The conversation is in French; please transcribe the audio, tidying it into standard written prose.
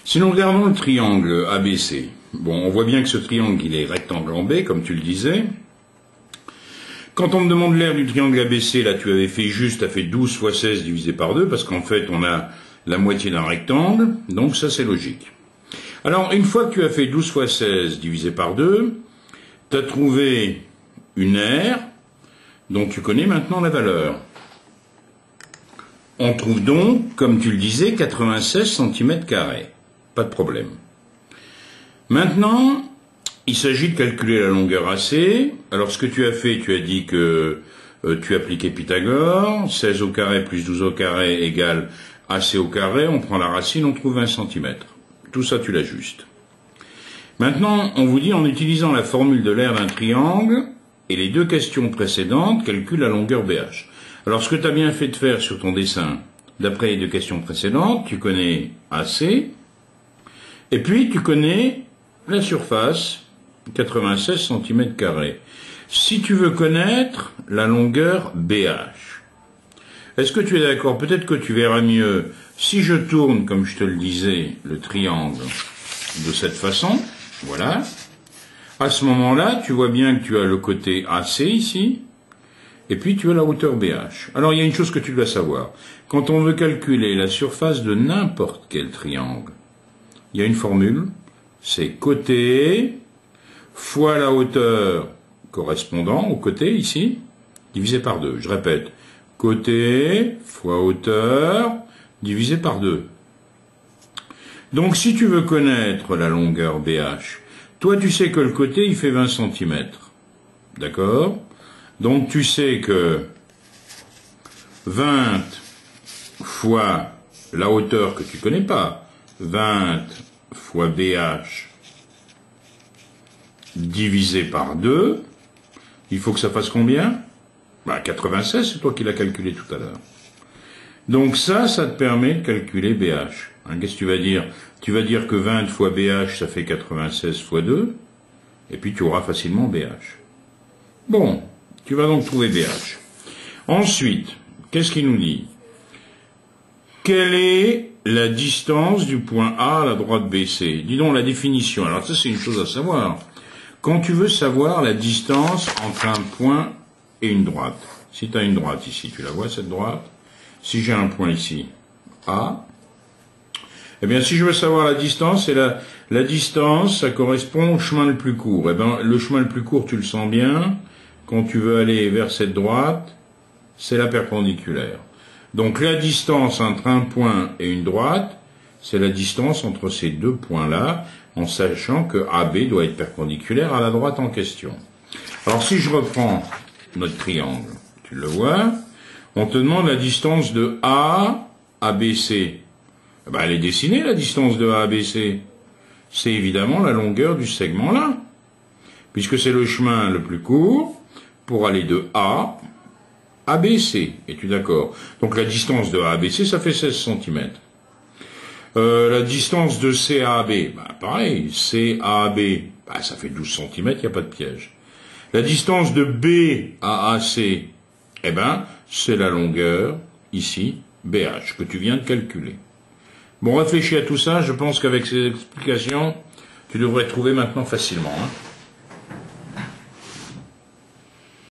Si nous regardons le triangle ABC, bon, on voit bien que ce triangle, il est rectangle en B, comme tu le disais. Quand on me demande l'aire du triangle ABC, là, tu avais fait juste, tu as fait 12 fois 16 divisé par 2, parce qu'en fait, on a la moitié d'un rectangle, donc ça, c'est logique. Alors, une fois que tu as fait 12 fois 16 divisé par 2, tu as trouvé une aire dont tu connais maintenant la valeur. On trouve donc, comme tu le disais, 96 cm². Pas de problème. Maintenant, il s'agit de calculer la longueur AC. Alors, ce que tu as fait, tu as dit que tu appliquais Pythagore. 16 au carré plus 12 au carré égale AC au carré. On prend la racine, on trouve 20 cm. Tout ça, tu l'ajustes. Maintenant, on vous dit, en utilisant la formule de l'aire d'un triangle, et les deux questions précédentes, calcule la longueur BH. Alors, ce que tu as bien fait de faire sur ton dessin, d'après les deux questions précédentes, tu connais AC, et puis tu connais la surface, 96 cm². Si tu veux connaître la longueur BH, est-ce que tu es d'accord? Peut-être que tu verras mieux si je tourne, comme je te le disais, le triangle de cette façon. Voilà. À ce moment-là, tu vois bien que tu as le côté AC ici, et puis tu as la hauteur BH. Alors, il y a une chose que tu dois savoir. Quand on veut calculer la surface de n'importe quel triangle, il y a une formule, c'est côté fois la hauteur correspondant au côté ici, divisé par 2. Je répète, côté fois hauteur divisé par 2. Donc, si tu veux connaître la longueur BH, toi, tu sais que le côté, il fait 20 cm. D'accord? Donc, tu sais que 20 fois la hauteur que tu connais pas, 20 fois BH divisé par 2, il faut que ça fasse combien? 96, c'est toi qui l'as calculé tout à l'heure. Donc ça te permet de calculer BH. Qu'est-ce que tu vas dire? Tu vas dire que 20 fois BH, ça fait 96 fois 2, et puis tu auras facilement BH. Bon, tu vas donc trouver BH. Ensuite, qu'est-ce qu'il nous dit? Quelle est la distance du point A à la droite BC? Dis donc la définition. Alors ça, c'est une chose à savoir. Quand tu veux savoir la distance entre un point et une droite, si tu as une droite ici, tu la vois cette droite? Si j'ai un point ici, A, eh bien si je veux savoir la distance, et la distance, ça correspond au chemin le plus court. Eh bien le chemin le plus court, tu le sens bien, quand tu veux aller vers cette droite, c'est la perpendiculaire. Donc la distance entre un point et une droite, c'est la distance entre ces deux points-là, en sachant que AB doit être perpendiculaire à la droite en question. Alors si je reprends notre triangle, tu le vois, on te demande la distance de A à BC. Ben, elle est dessinée, la distance de A à BC. C'est évidemment la longueur du segment là, puisque c'est le chemin le plus court pour aller de A à BC. Es-tu d'accord? Donc la distance de A à BC, ça fait 16 cm. La distance de C à AB, ben, pareil, C à AB, ben, ça fait 12 cm, il n'y a pas de piège. La distance de B à AC, eh ben, c'est la longueur, ici, BH, que tu viens de calculer. Bon, réfléchis à tout ça, je pense qu'avec ces explications, tu devrais trouver maintenant facilement.